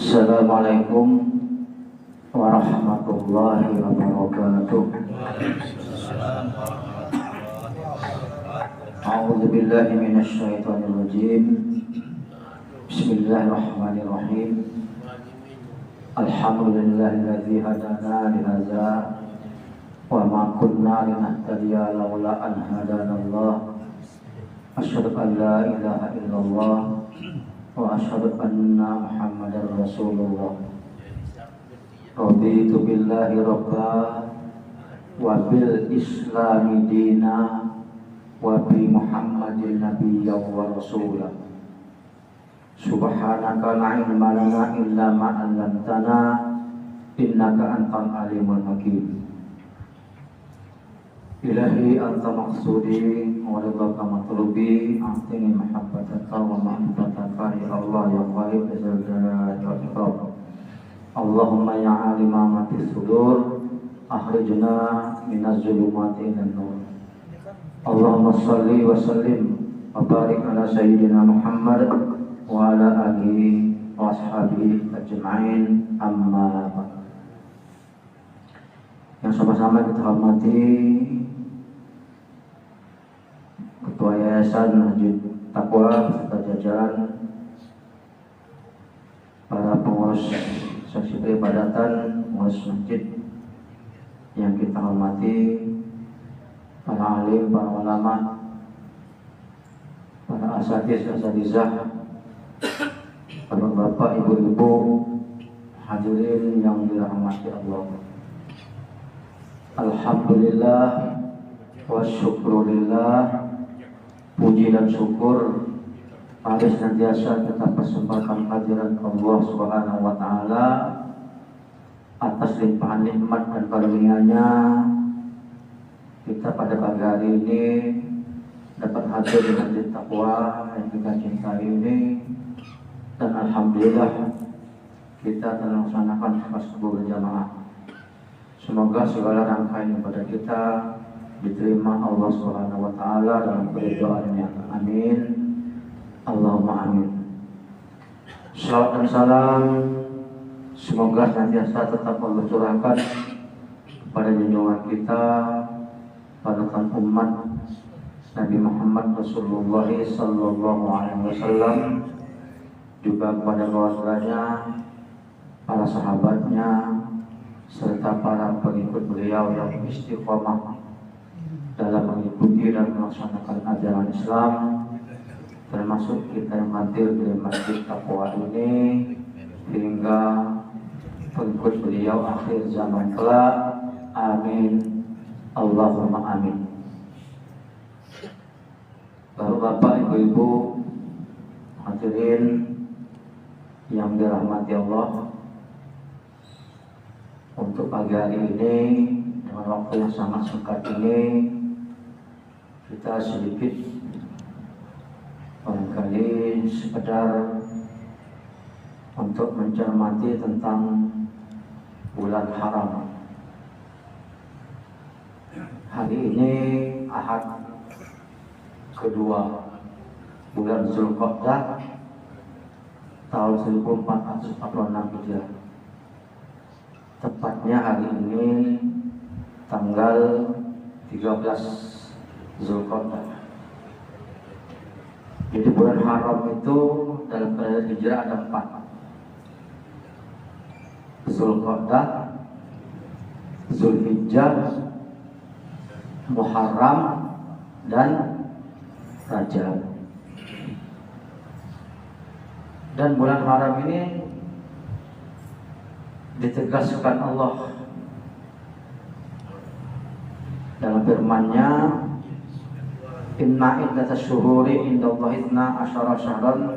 Assalamualaikum warahmatullahi wabarakatuh. A'udzu billahi minasy syaithanir rajim. Bismillahirrahmanirrahim. Alhamdulillahilladzi hadana li hadza wa ma kunna linahtadiya laula an hadanallah. Asyhadu an la ilaha illallah wa asyhadu anna Muhammadar Rasulullah. Raditu billahi rabba wa bil islami dina wa bi Muhammadin nabiyyan wa rasulah. Subhanaka la ilma lana illa ma 'allamtana innaka antal alimul hakim. Ilahi anta maqsudi wa ridhaka matlubi, a'tini mahabbataka wa ma'rifataka ya Allah ya Ghalib zal jalali wal ikram. Allahumma ya 'alima ma fis sudur akhrijna minaz zulumati ilan nur. Allahumma shalli wa sallim wa barik ala sayyidina Muhammad wa ala alihi wa ashabihi ajma'in, amma ba'd. Yang sama-sama kita hormati Ketua Yayasan Masjid Taqwa beserta jajaran, para pengurus seksi peribadatan, pengurus masjid yang kita hormati, para alim, para ulama, para asatizah, para bapak, ibu-ibu, hadirin yang dirahmati Allah. Alhamdulillah wa syukurillah, puji dan syukur pada senantiasa kita persembahkan hadirat Allah Subhanahu wa taala atas limpahan nikmat dan karunia-Nya. Kita pada pagi hari ini dapat hadir di Masjid Taqwa yang kita cintai ini, dan alhamdulillah kita telah melaksanakan sholat subuh berjamaah. Semoga segala rangkaian ibadah kita diterima Allah Subhanahu wa taala dalam keridhaannya. Amin. Allahumma amin. Salawat dan salam semoga senantiasa tetap Allah curahkan kepada junjungan kita, panutan umat Nabi Muhammad Rasulullah sallallahu alaihi wasallam, juga kepada keluarganya, para sahabatnya, serta para pengikut beliau yang istiqomah dalam mengikuti dan melaksanakan ajaran Islam, termasuk kita yang hadir di Masjid Taqwa ini hingga pengikut beliau akhir zaman kelak. Amin. Allahumma amin. Bapak, ibu-ibu, hadirin yang dirahmati Allah, untuk pagi hari ini dengan waktu yang sangat singkat ini, kita sedikit barangkali sekedar untuk mencermati tentang bulan haram. Hari ini Ahad kedua bulan Zulqa'dah tahun 1446 Hijriah. Tepatnya hari ini tanggal 13 Zulqa'dah. Jadi bulan haram itu dalam kalender Hijrah ada 4: Zulqa'dah, Zulhijjah, Muharram, dan Rajab. Dan bulan haram ini ditegaskan Allah dalam firman-Nya, inna iddatas syuhuri indallahi 12 syahran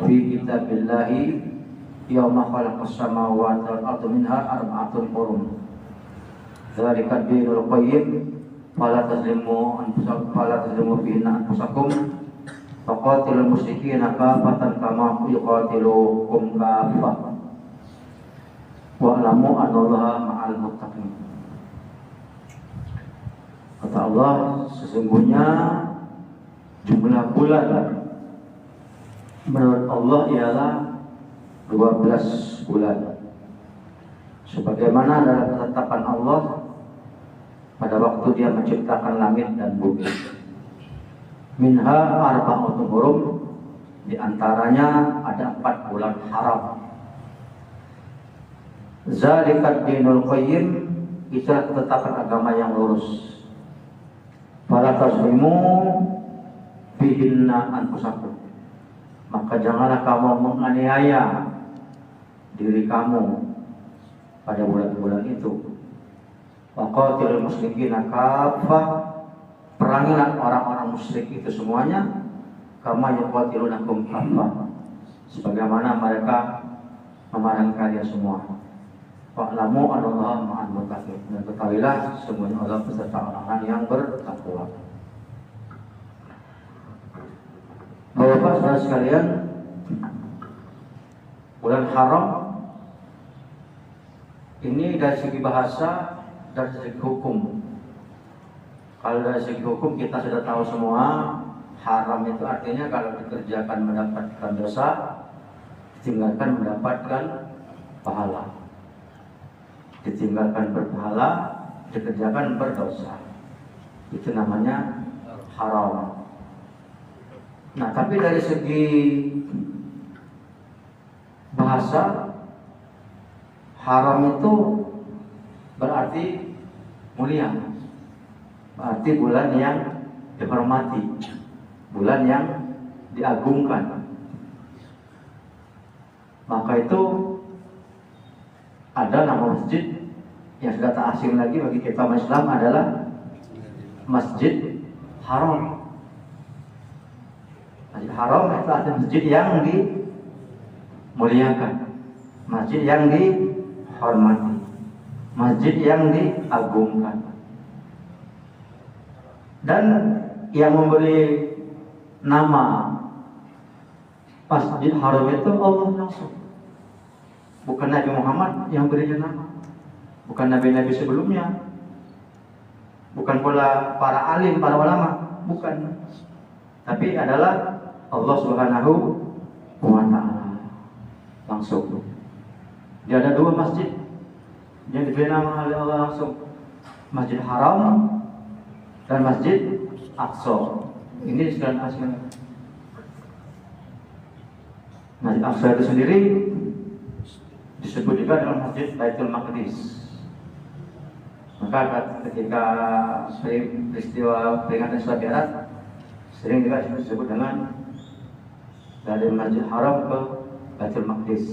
fi kitabillahi yauma khalaqas samawati wal ardi minha arba'atun hurum. Dzalika ad-dinul qayyim fala tazlimu fihinna anfusakum faqatilul musyrikina kafatan kama yuqatilukum kafah wa'lamu anallaha ma'al muttaqin. Kata Allah, sesungguhnya jumlah bulan menurut Allah ialah 12 bulan. Sebagaimana dalam ketetapan Allah pada waktu Dia menciptakan langit dan bumi. Minha arba'atun hurum, di antaranya ada 4 bulan haram. Zalikat dinul qayyim, itulah ketetapan agama yang lurus. Fala tazlimu fihinna anfusakum, maka janganlah kamu menganiaya diri kamu pada bulan-bulan itu. Waqatilul musyrikina kaffah, perangilah orang-orang musyrik itu semuanya, kama yuqatilunakum kaffah, sebagaimana mereka memerangi kalian semua. Wa'lamu anallaha ma'al muttaqin, dan ketahuilah semuanya Allah beserta orang-orang yang bertakwa. Bapak saudara sekalian, bulan haram ini dari segi bahasa, dari segi hukum. Kalau dari segi hukum kita sudah tahu semua, haram itu artinya kalau dikerjakan mendapatkan dosa, ditinggalkan mendapatkan pahala. Ditinggalkan berpahala, dikerjakan berdosa. Itu namanya haram. Nah, tapi dari segi bahasa, haram itu berarti mulia, berarti bulan yang dihormati, bulan yang diagungkan. Maka itu ada nama masjid yang sudah tak asing lagi bagi kita umat Islam, adalah Masjid Haram. Masjid Haram itu adalah masjid yang dimuliakan, masjid yang dihormati, masjid yang diagungkan. Dan yang memberi nama Masjid Haram itu Allah langsung, bukan Nabi Muhammad yang berinya nama, bukan nabi-nabi sebelumnya, bukan pula para alim, para ulama, bukan. Tapi adalah Allah Subhanahu wa Ta'ala langsung. Dia ada 2 masjid yang diberi nama oleh Allah langsung, Masjid Haram dan Masjid Aqsa. Ini sekalian asli. Masjid Aqsa itu sendiri disebut juga dalam Masjid Baitul Maqdis. Maka ketika peristiwa peringatan Isra Mi'raj, sering juga disebut dengan dari Masjid Haram ke Baitul Maqdis.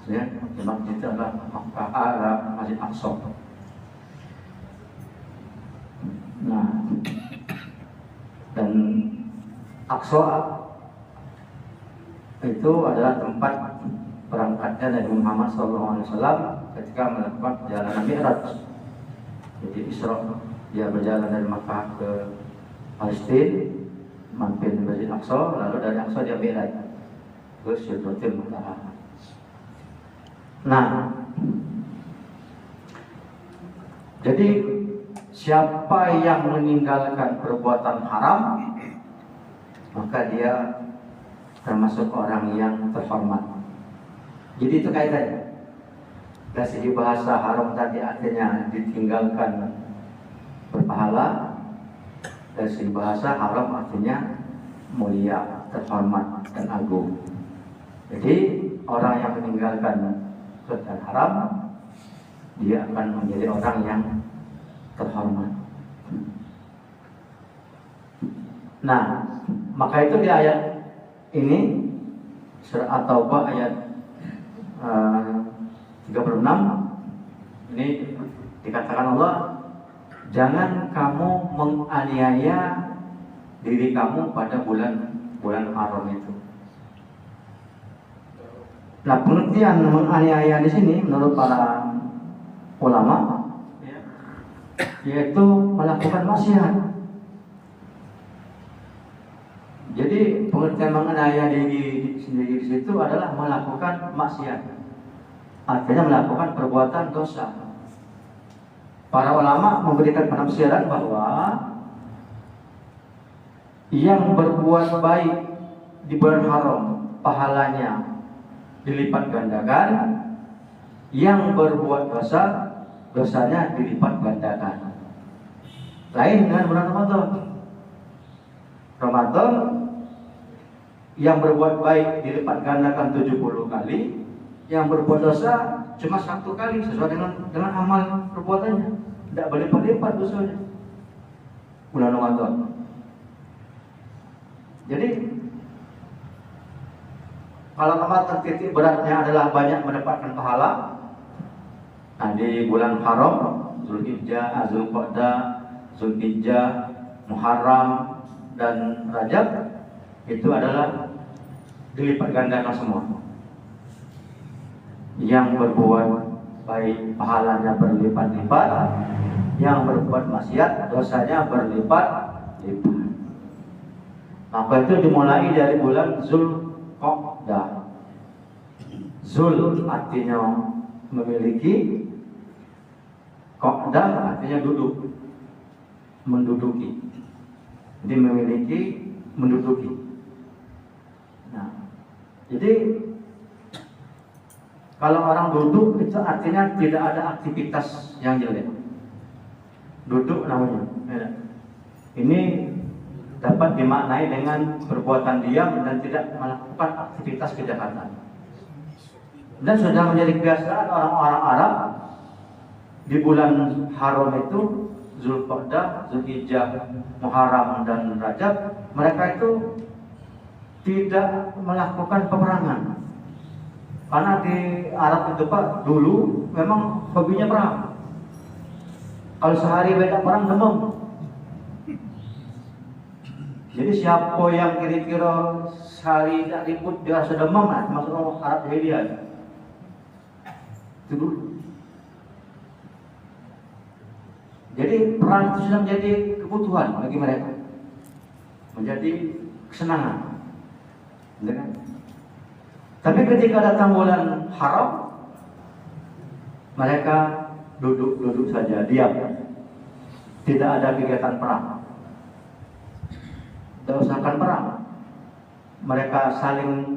Ya, Masjid itu adalah Masjid Aqsa. Nah, dan Aqsa itu adalah tempat berangkatnya Nabi Muhammad SAW ketika melakukan perjalanan Mi'raj. Jadi Isra, dia berjalan dari Makkah ke Palestina, mampir di Masjid Aqsa, lalu dari Aqsa dia Mi'raj ke Sidratul Muntaha. Nah, jadi siapa yang meninggalkan perbuatan haram, maka dia termasuk orang yang terhormat. Jadi itu kaitannya. Dari segi bahasa, haram tadi artinya ditinggalkan berpahala. Dari segi bahasa, haram artinya mulia, terhormat, dan agung. Jadi orang yang meninggalkan perbuatan haram, dia akan menjadi orang yang terhormat. Nah, maka itu di ayat ini, surah At-Taubah ayat 36, ini dikatakan Allah, jangan kamu menganiaya diri kamu pada bulan haram itu. Nah, pengertian menganiaya di sini menurut para ulama, yaitu melakukan maksiat. Jadi pengertian menganiaya diri sendiri di situ adalah melakukan maksiat, artinya melakukan perbuatan dosa. Para ulama memberikan penafsiran bahwa yang berbuat baik di bulan haram pahalanya dilipat gandakan, yang berbuat dosa dosanya dilipat gandakan. Lain dengan bulan Ramadan. Ramadan yang berbuat baik dilipat gandakan 70 kali, yang berbuat dosa cuma 1 kali sesuai dengan amal perbuatannya, tidak berlipat-lipat dosanya. Bulan Ramadan. Jadi kalau Ramadan titik beratnya adalah banyak mendapatkan pahala. Nah, di bulan Haram, Zulhijjah, Zulqa'dah, Zulhijjah, Muharram dan Rajab itu adalah dilipat gandakan semua. Yang berbuat baik pahalanya berlipat-lipat, yang berbuat maksiat dosanya berlipat-lipat. Maka itu dimulai dari bulan Zulqa'dah. Zul artinya memiliki, Qa'dah artinya duduk, menduduki. Jadi memiliki, menduduki. Nah, jadi kalau orang duduk itu artinya tidak ada aktivitas yang jelek. Duduk namanya. Ini dapat dimaknai dengan perbuatan diam dan tidak melakukan aktivitas kejahatan. Dan sudah menjadi kebiasaan orang-orang Arab di bulan Haram itu, Zulqa'dah, Zulhijjah, Muharram dan Rajab, mereka itu tidak melakukan peperangan. Karena di Arab itu Pak, dulu memang hobinya perang. Kalau sehari beda perang demam. Jadi siapa yang kira-kira sehari tak ribut dia rasa demam, masuk orang Arab jahiliyah. Itu dulu. Jadi perang itu sudah menjadi kebutuhan bagi mereka, menjadi kesenangan. Tapi ketika datang bulan Haram, mereka duduk saja, diam, tidak ada kegiatan perang, tidak usahakan perang. Mereka saling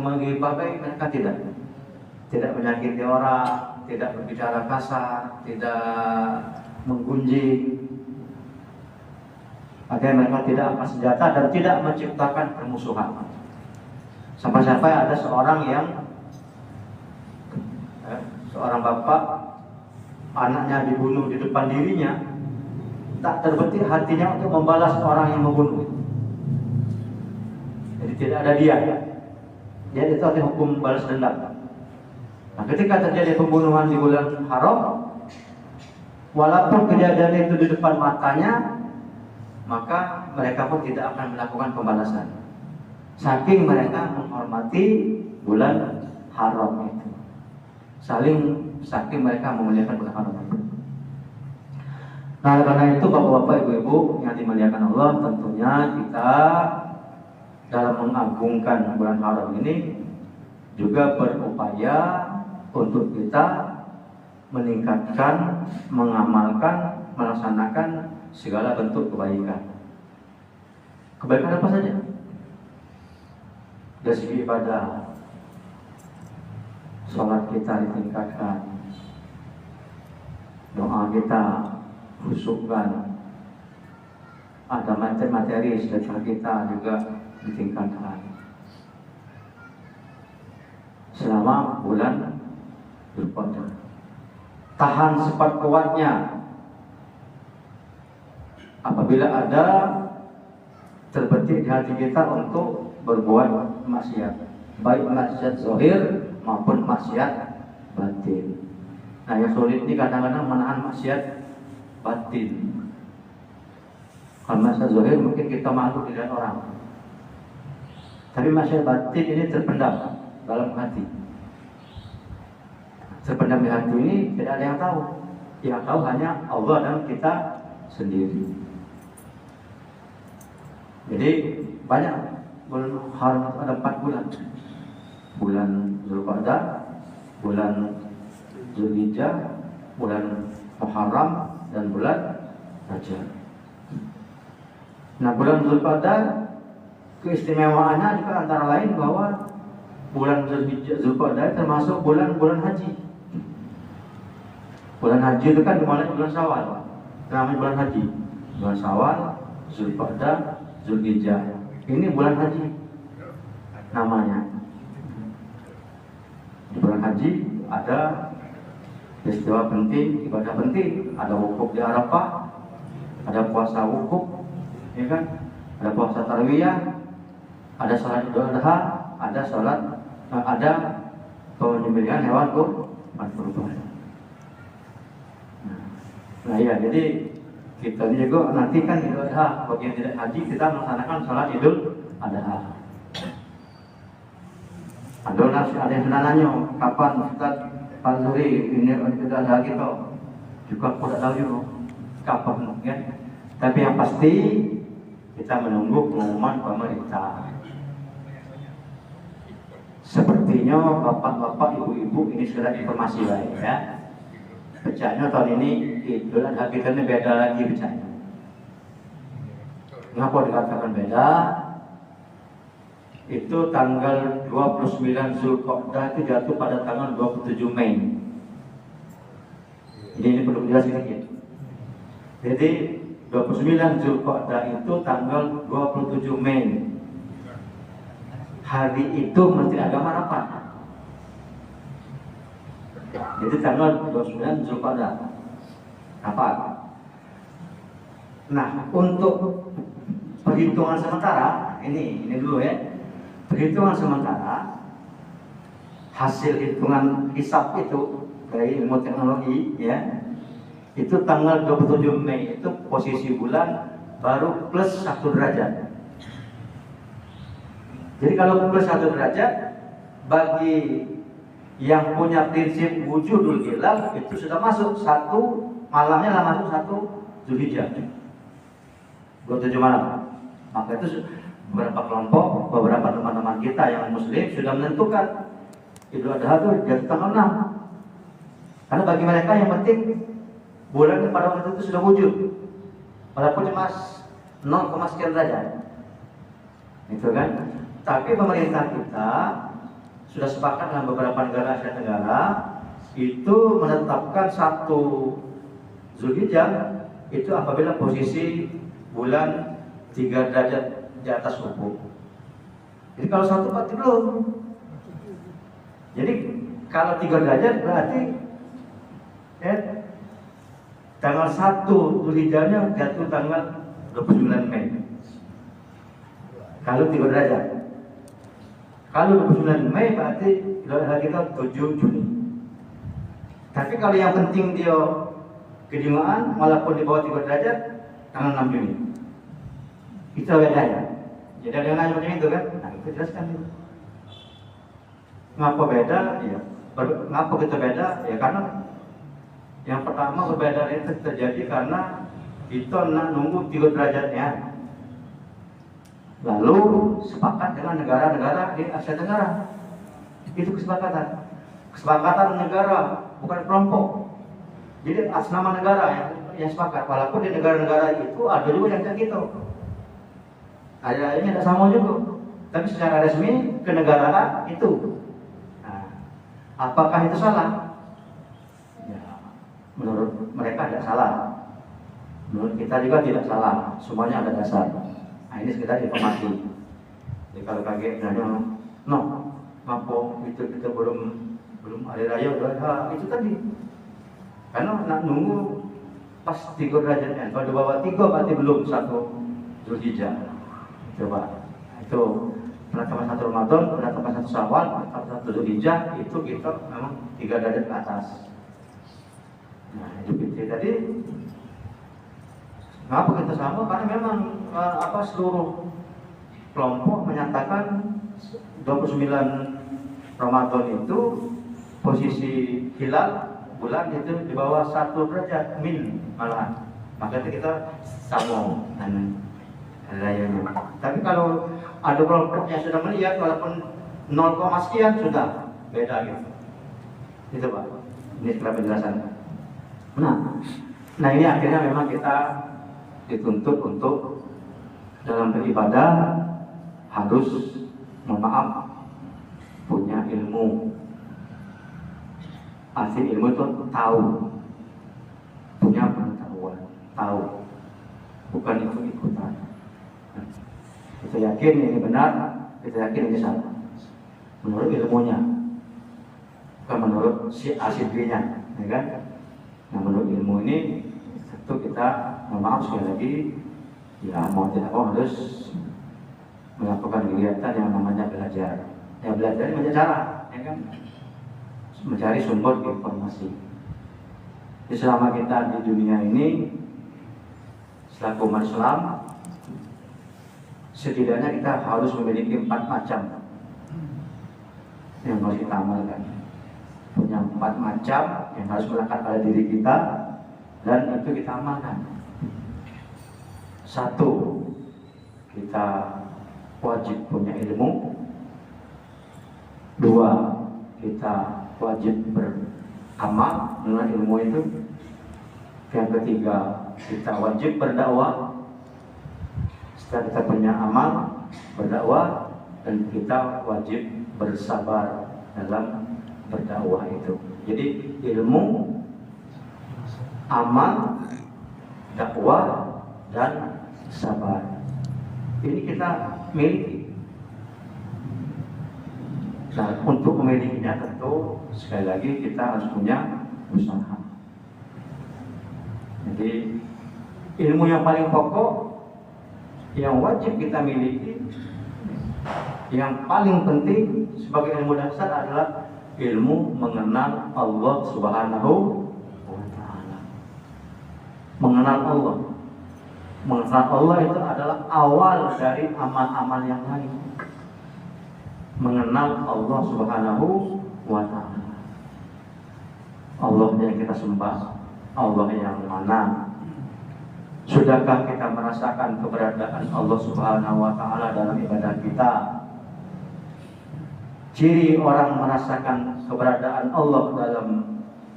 menggibahi, mereka tidak menyakiti orang, tidak berbicara kasar, tidak menggunjing. Agar mereka tidak angkat senjata dan tidak menciptakan permusuhan. Sampai-sampai ada seorang bapak, anaknya dibunuh di depan dirinya, tak terbetik hatinya untuk membalas orang yang membunuh. Jadi tidak ada dia itu arti hukum balas dendam. Nah, ketika terjadi pembunuhan di bulan Haram, walaupun kejadian itu di depan matanya, maka mereka pun tidak akan melakukan pembalasan. Saking mereka menghormati bulan Haram itu. Saking mereka memuliakan bulan Haram itu. Nah, karena itu Bapak-bapak, Ibu-ibu yang dimuliakan Allah, tentunya kita dalam mengagungkan bulan Haram ini juga berupaya untuk kita meningkatkan, mengamalkan, melaksanakan segala bentuk kebaikan. Kebaikan apa saja? Dari segi ibadah, sholat kita ditingkatkan, doa kita khusyukkan, ada materi sedekah kita juga ditingkatkan. Selama bulan Zulqa'dah, tahan sifat kuatnya apabila ada terbetik di hati kita untuk berbuat maksiat, baik maksiat zahir maupun maksiat batin. Nah, yang sulit ini kadang-kadang menahan maksiat batin. Kalau maksiat zahir mungkin kita malu dilihat orang, tapi maksiat batin ini terpendam dalam hati. Terpendam di hati ini tidak ada yang tahu. Yang tahu hanya Allah dan kita sendiri. Jadi banyak bulan Haram, ada 4 bulan. Bulan Zulqa'dah, bulan Zulhijjah, bulan Muharram, dan bulan Rajab. Nah, bulan Zulqa'dah keistimewaannya juga antara lain bahwa bulan Zulqa'dah termasuk bulan haji. Bulan haji itu kan dimulai bulan Syawal, namanya bulan haji. Bulan Syawal, Zulqa'dah, Zulhijjah. Ini bulan haji namanya. Di bulan haji ada peristiwa penting, ibadah penting, ada wukuf di Arafah, ada puasa wukuf, ya kan? Ada puasa tarawiyah, ada salat Idul Adha, ada penyembelihan hewan kurban. Nah ya, jadi kita ini juga nanti kan Idul Adha, bagi yang tidak haji kita melaksanakan salat Idul Adha. Ada yang sudah nanya, kapan Ustaz Pak Zuri ini Idul Adha gitu? Juga aku tidak tahu juga kapan, ya. Tapi yang pasti kita menunggu pengumuman pemerintah. Sepertinya bapak-bapak, ibu-ibu ini sudah informasi baik, ya. Pecahnya tahun ini Idul Adha kita ini beda lagi pecahnya. Kenapa dikatakan beda? Itu tanggal 29 Zulqa'dah itu jatuh pada tanggal 27 Mei. Jadi ini perlu dijelasin sedikit. Jadi 29 Zulqa'dah itu tanggal 27 Mei. Hari itu Menteri Agama rapat. Jadi tanggal 29 Zulqa'dah rapat. Nah, untuk perhitungan sementara ini dulu ya. Perhitungan sementara hasil hitungan hisab itu dari ilmu teknologi ya, itu tanggal 27 Mei itu posisi bulan baru plus 1 derajat. Jadi kalau plus 1 derajat, bagi yang punya prinsip wujudul hilal itu sudah masuk satu malamnya lah, masuk 1 Zulhijjah 27 malam. Maka itu beberapa kelompok, beberapa teman-teman kita yang muslim sudah menentukan Idul Adha itu jatuh tanggal 6. Karena bagi mereka yang penting bulan pada waktu itu sudah wujud, walaupun cuma 0, sekian derajat, itu kan. Tapi pemerintah kita sudah sepakat dengan beberapa negara Asia Tenggara itu menetapkan 1 Zulhijjah itu apabila posisi bulan 3 derajat di atas ufuk. Jadi kalau 1 berarti belum. Jadi kalau 3 derajat berarti tanggal 1 Zulhijjahnya jatuh tanggal 29 Mei. Kalau 3 derajat. Kalau 29 Mei berarti kita 7 Juni. Tapi kalau yang penting dia kejiwaan walaupun di bawah 3 derajat tanggal 6 Juni. Itu bedanya. Jadi ada yang nanya macam itu kan? Nah, itu jelaskan dulu. Ngapa beda? Ya, ngapa kita beda? Ya karena yang pertama perbedaan itu terjadi karena kita nak nunggu 3 derajatnya. Lalu sepakat dengan negara-negara di Asia Tenggara. Itu kesepakatan. Kesepakatan negara, bukan kelompok. Jadi atas nama negara yang sepakat. Walaupun di negara-negara itu ada juga yang kayak gitu. Ada ini tidak sama juga, tapi secara resmi kenegaraan itu. Nah, apakah itu salah? Ya, menurut mereka tidak salah. Menurut kita juga tidak salah. Semuanya ada dasar. Nah, ini sekedar informasi. Jadi kalau kaget nanya, ngapa itu kita belum hari raya udah itu tadi. Karena nak nunggu pas 3 derajatnya. Kalau di bawah 3 berarti belum 1 Zulhijjah. Coba itu penetapan 1 Ramadan, penetapan 1 Syawal, penetapan 1 Zulhijjah itu kita memang 3 derajat ke atas. Nah itu tadi. Kenapa kita sama? Karena memang seluruh kelompok menyatakan 29 Ramadan itu posisi hilal bulan itu di bawah 1 derajat min malahan. Maka itu kita sama rayanya. Tapi kalau ada kelompok yang sudah melihat walaupun 0, sekian sudah beda gitu. Itu Pak. Ini setelah penjelasan. Nah ini akhirnya memang kita dituntut untuk dalam beribadah harus mohon maaf punya punya ilmu. Arti ilmu itu tahu, punya pengetahuan, tahu, bukan ikut-ikutan. Kita yakin ini benar, kita yakin ini salah. Menurut ilmunya, bukan menurut si A-B-nya, ya kan? Nah, menurut ilmu ini tentu kita, maaf sekali lagi, ya mau tidak mau harus melakukan kegiatan yang namanya belajar. Ya belajar banyak cara, ya kan? Mencari sumber informasi. Jadi selama kita di dunia ini selaku umat Islam, setidaknya kita harus memiliki 4 macam yang harus kita amalkan. Punya 4 macam yang harus melekat pada diri kita dan itu kita amalkan. 1, kita wajib punya ilmu. 2, kita wajib beramal dengan ilmu itu. Yang ketiga, kita wajib berdakwah. Setelah kita punya amal, berdakwah, dan kita wajib bersabar dalam berdakwah itu. Jadi ilmu, amal, dakwah, dan sabar. Ini kita miliki. Nah, untuk memilikinya tentu sekali lagi kita harus punya usaha. Jadi ilmu yang paling pokok yang wajib kita miliki, yang paling penting sebagai ilmu dasar adalah ilmu mengenal Allah Subhanahu wa Ta'ala. Mengenal Allah. Mengenal Allah itu adalah awal dari amal-amal yang lain. Mengenal Allah Subhanahu wa Ta'ala. Allah yang kita sembah, Allah yang mana? Sudahkah kita merasakan keberadaan Allah Subhanahu wa Ta'ala dalam ibadah kita? Ciri orang merasakan keberadaan Allah dalam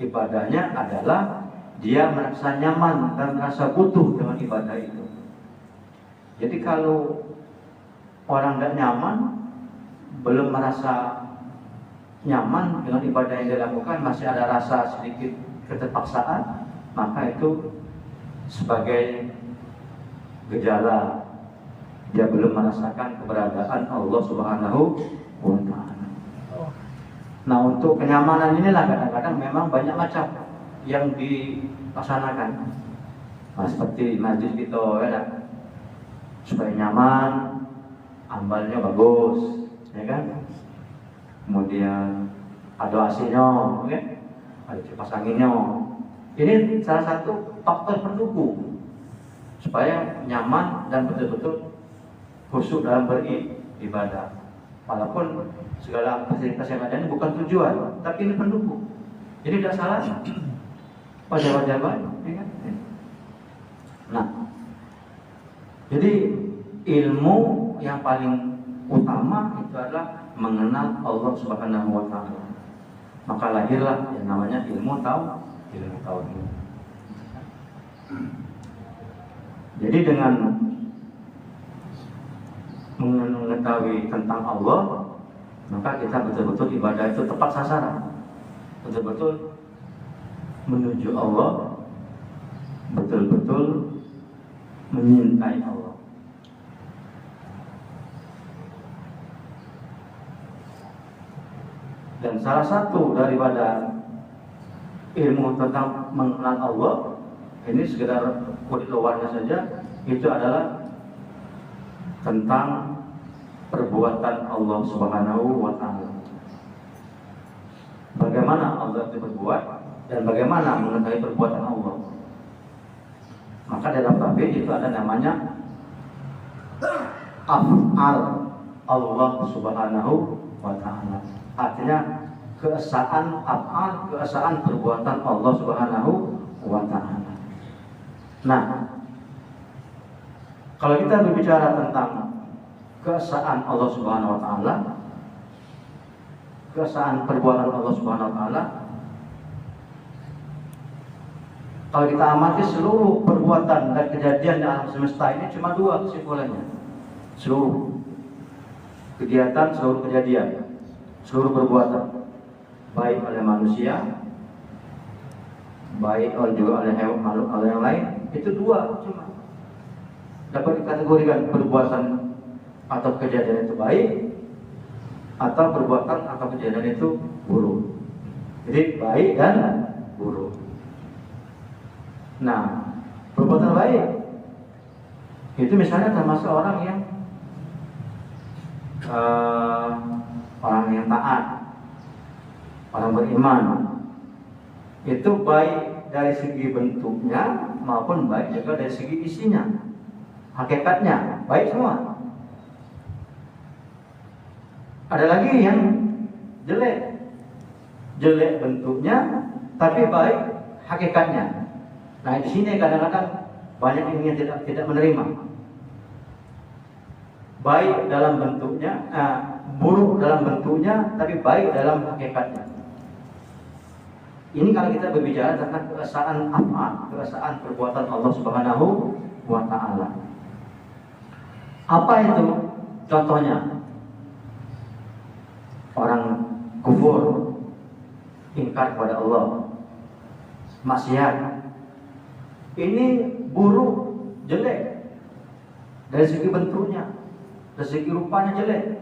ibadahnya adalah dia merasa nyaman dan merasa butuh dengan ibadah itu. Jadi kalau orang tidak nyaman, belum merasa nyaman dengan ibadah yang dilakukan, masih ada rasa sedikit keterpaksaan, maka itu sebagai gejala dia belum merasakan keberadaan Allah Subhanahu wa Ta'ala. Nah, untuk kenyamanan inilah kadang-kadang memang banyak macam yang dilaksanakan. Nah, seperti majlis kita ya, supaya nyaman, amalnya bagus, ya kan? Kemudian ada AC-nya, okay? Ada kipas anginnya. Ini salah satu faktor pendukung supaya nyaman dan betul-betul khusyuk dalam beribadah. Walaupun segala fasilitas yang ada ini bukan tujuan, tapi ini pendukung. Jadi tidak salah. Wajar-wajar banget, ya kan? Nah, jadi ilmu yang paling utama itu adalah mengenal Allah Subhanahu wa Ta'ala. Maka lahirlah yang namanya ilmu tauhid. Jadi dengan mengetahui tentang Allah, maka kita betul-betul ibadah itu tepat sasaran, betul-betul menuju Allah, betul-betul menyintai Allah. Dan salah satu daripada ilmu tentang mengenal Allah, ini sekedar kulit luarnya saja, itu adalah tentang perbuatan Allah Subhanahu wa Ta'ala. Bagaimana Allah itu berbuat dan bagaimana mengetahui perbuatan Allah. Maka dalam tauhid itu ada namanya af'al Allah Subhanahu wa Ta'ala. Artinya keesaan af'al, keesaan perbuatan Allah Subhanahu wa Ta'ala. Nah, kalau kita berbicara tentang keesaan Allah Subhanahu wa Ta'ala, keesaan perbuatan Allah Subhanahu wa Ta'ala, kalau kita amati seluruh perbuatan dan kejadian di alam semesta ini cuma 2 kesimpulannya. Seluruh kegiatan, seluruh kejadian seluruh perbuatan, baik oleh manusia, baik juga oleh hewan, makhluk yang lain, itu dua cuma dapat dikategorikan perbuatan atau kejadian itu baik atau perbuatan atau kejadian itu buruk. Jadi baik dan buruk. Nah, perbuatan baik itu misalnya termasuk orang yang taat, orang beriman. Itu baik dari segi bentuknya maupun baik juga dari segi isinya, hakikatnya baik semua. Ada lagi yang jelek bentuknya tapi baik hakikatnya. Nah, di sini kadang-kadang banyak yang tidak menerima. Baik dalam bentuknya, buruk dalam bentuknya, tapi baik dalam hakikatnya. Ini kalau kita berbicara tentang keesaan apa? Keesaan perbuatan Allah Subhanahu wa Ta'ala. Apa itu? Contohnya, orang kufur, ingkar kepada Allah, maksiat. Ini buruk, jelek dari segi bentuknya, dari segi rupanya jelek.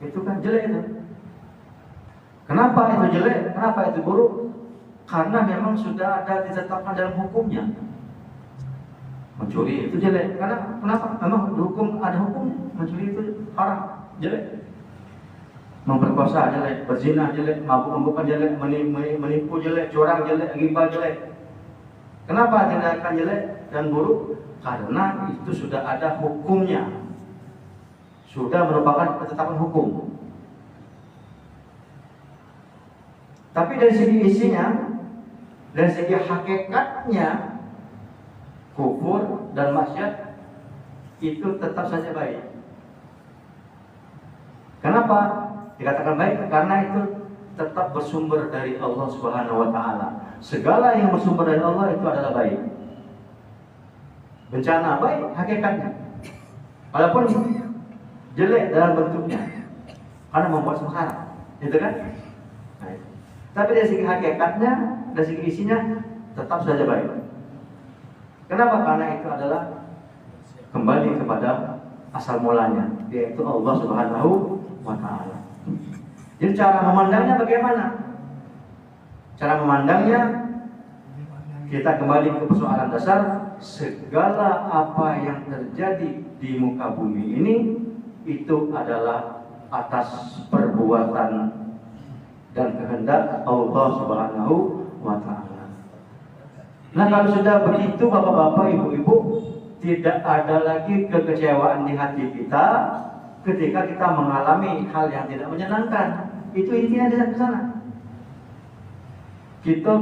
Itu kan jelek itu. Kenapa itu jelek? Kenapa itu buruk? Karena memang sudah ada ditetapkan dalam hukumnya. Mencuri itu jelek. Kenapa? Memang hukum ada hukumnya. Mencuri itu haram, jelek. Memperkosa jelek, berzina jelek, mabuk-mabukan jelek, menipu jelek, curang jelek, ghibah jelek. Kenapa tidak akan jelek dan buruk? Karena itu sudah ada hukumnya. Sudah merupakan ketetapan hukum. Tapi dari segi isinya, dari segi hakikatnya, kufur dan maksiat itu tetap saja baik. Kenapa dikatakan baik? Karena itu tetap bersumber dari Allah Subhanahu wa Ta'ala. Segala yang bersumber dari Allah itu adalah baik. Bencana baik hakikatnya, walaupun jelek dalam bentuknya, karena membuat sengsara, gitu kan? Nah, tapi dari segi hakikatnya, dari segi isinya tetap saja baik. Kenapa? Karena itu adalah kembali kepada asal mulanya, yaitu Allah Subhanahu wa Ta'ala. Jadi cara memandangnya bagaimana? Cara memandangnya, kita kembali ke persoalan dasar. Segala apa yang terjadi di muka bumi ini itu adalah atas perbuatan dan kehendak Allah Subhanahu wa Ta'ala. Nah, kalau sudah begitu bapak-bapak, ibu-ibu, tidak ada lagi kekecewaan di hati kita ketika kita mengalami hal yang tidak menyenangkan. Itu intinya di sana. Kita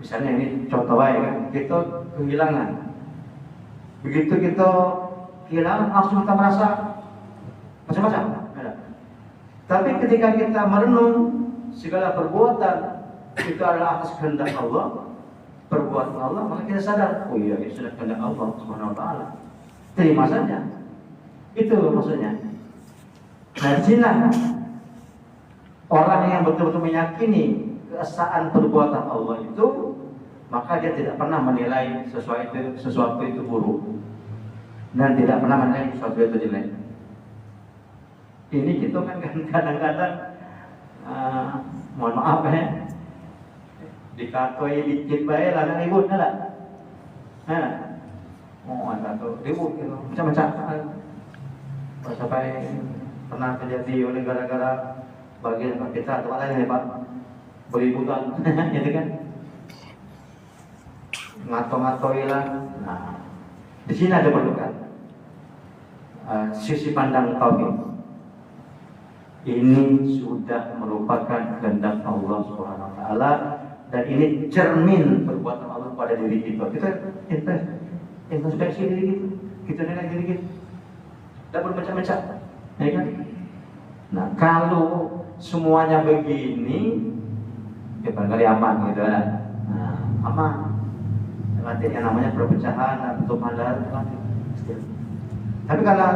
misalnya ini contoh baik kan, kita kehilangan. Begitu kita kehilangan, langsung kita merasa macam-macam. Tapi ketika kita merenung segala perbuatan itu adalah atas kehendak Allah, perbuatan Allah, maka kita sadar, oh iya, itu sudah kehendak Allah Subhanahu wa Ta'ala. Terima saja. Itu maksudnya. Nah, di sini orang yang betul-betul meyakini keesaan perbuatan Allah itu, maka dia tidak pernah menilai sesuatu itu buruk dan tidak pernah menilai sesuatu itu jelek. Ini kita kan kadang-kadang mohon maaf ya, dikatoi dikit baik lah ribut lah. Ada tuh ribut gitu, macam-macam. Sampai pernah terjadi oleh gara-gara bagian kita atau lain ya Pak, beributan, gitu kan? Ngato-ngatoi lah. Nah, di sini ada perlukan sisi pandang tauhid. Ini sudah merupakan kehendak Allah Subhanahu wa Ta'ala, dan ini cermin perbuatan Allah pada diri kita. Kita introspeksi diri kita nilai diri kita. Dan bermacam-macam, ya kan? Nah, kalau semuanya begini, ya barangkali aman gitu kan? Nah, aman. Nanti yang namanya perpecahan atau mandar, tapi karena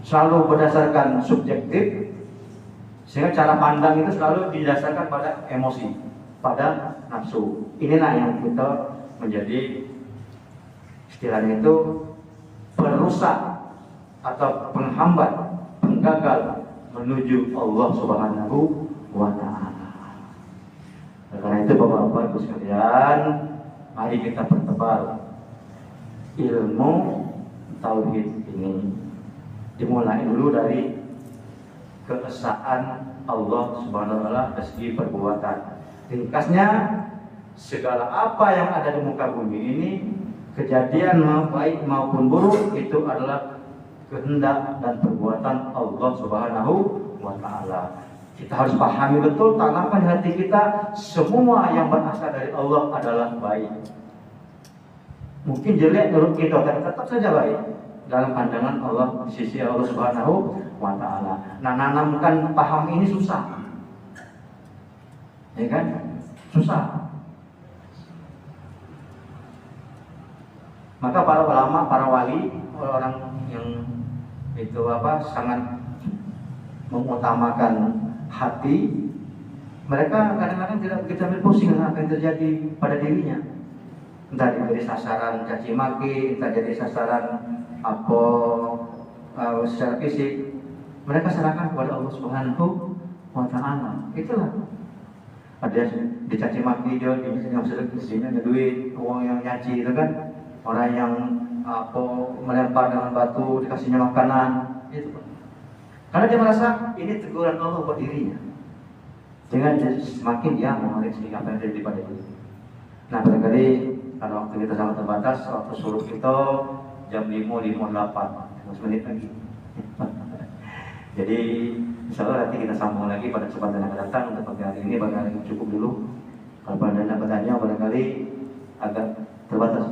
selalu berdasarkan subjektif, Sehingga cara pandang itu selalu didasarkan pada emosi, pada nafsu. Inilah yang kita menjadi istilahnya itu perusak atau penghambat, penggagal menuju Allah Subhanahu wa Ta'ala. Karena itu Bapak-bapak Ibu sekalian, mari kita pertebal ilmu tauhid ini. Dimulai dulu dari keesaan Allah Subhanahu wa Ta'ala dari segi perbuatan. Ringkasnya, segala apa yang ada di muka bumi ini, kejadian baik maupun buruk, itu adalah kehendak dan perbuatan Allah Subhanahu wa Ta'ala. Kita harus pahami betul, tanamkan di hati kita, semua yang berasal dari Allah adalah baik. Mungkin jelek menurut kita, tapi tetap saja baik dalam pandangan Allah, di sisi Allah Subhanahu wa Ta'ala. Nah, nanamkan paham ini susah, ya kan? Susah. Maka para ulama, para wali, orang yang itu sangat mengutamakan hati, mereka kadang-kadang tidak begitu ambil pusing dengan apa yang terjadi pada dirinya. Entah jadi sasaran caci maki, entah jadi sasaran secara fisik, mereka serahkan kepada Allah Subhanahu wa Ta'ala. Itulah. Ada yang dicaci maki, dia yang sedang ada duit, uang yang nyaci, itu kan. Orang yang melempar dengan batu, dikasihnya makanan, itu. Karena dia merasa ini teguran Allah buat dirinya. Dengan semakin dia mengoreksi apa yang terjadi pada diri. Nah, barangkali karena waktu kita sangat terbatas, waktu suruh kita jam 5.58, 15 menit lagi. Jadi insya Allah nanti kita sambung lagi pada kesempatan yang akan datang. Untuk pagi hari ini barangkali cukup dulu. Kalau ada pertanyaan barangkali agak terbatas.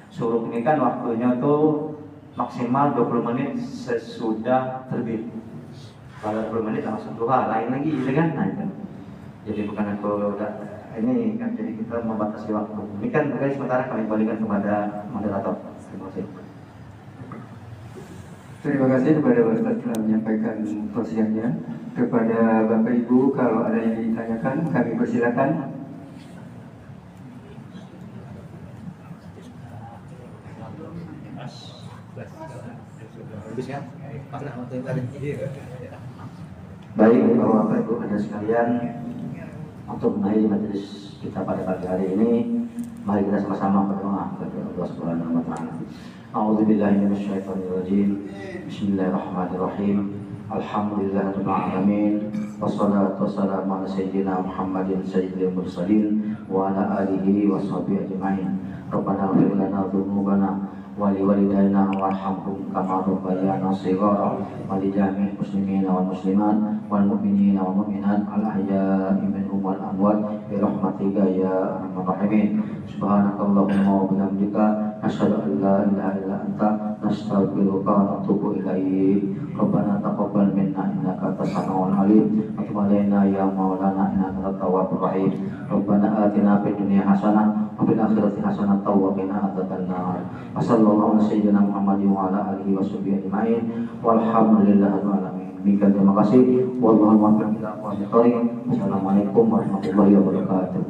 Suruh ini kan waktunya tuh maksimal 20 menit sesudah terbit. Kalau 20 menit langsung duha, lain lagi, gitu kan? Nah, itu. Jadi bukan aku udah ini kan, jadi kita membatasi waktu. Ini kan berarti sementara kami balikan kepada moderator. Terima kasih. Terima kasih kepada Ustaz telah menyampaikan tausiahnya. Kepada Bapak Ibu, kalau ada yang ditanyakan, kami persilakan. Baik, Bapak Ibu ada sekalian, untuk mengakhiri majelis kita pada pagi hari ini, mari kita sama-sama berdoa kepada Allah Subhanahu wa Ta'ala. A'udzubillahi minasyaitonirrajim. Bismillahirrahmanirrahim. Alhamdulillahirabbil alamin. Wassalatu wassalamu ala sayyidina Muhammadin sayyidil mursalin wa ala alihi washabihi ajmain. Rabbana ighfir lana dzunubana wali walidayna warhamhum kama rabbayana shighara wa li jami'il muslimina wal muslimat wal mu'minina wal mu'minat al ahya'i minhum wal amwat bi rahmatika ya arhamar rahimin. Subhanakallahumma wa bihamdika asyhadu an la ilaha illa anta nastaghfiruka wa natubu ilaik. Rabbana taqabbal minna innaka antas samiul alim wa tub alaina ya maulana innaka antat tawwabur rahim. Rabbana atina fid dunya hasanah wa fil akhirati hasanah wa qina adzabannar. Sallallahu alaihi sayyidina Muhammadin wa ala alihi washabihi ajmain. Walhamdulillahirabbil alamin. Demikian, terima kasih. Wallahu a'lam bishawab. Assalamualaikum warahmatullahi wabarakatuh.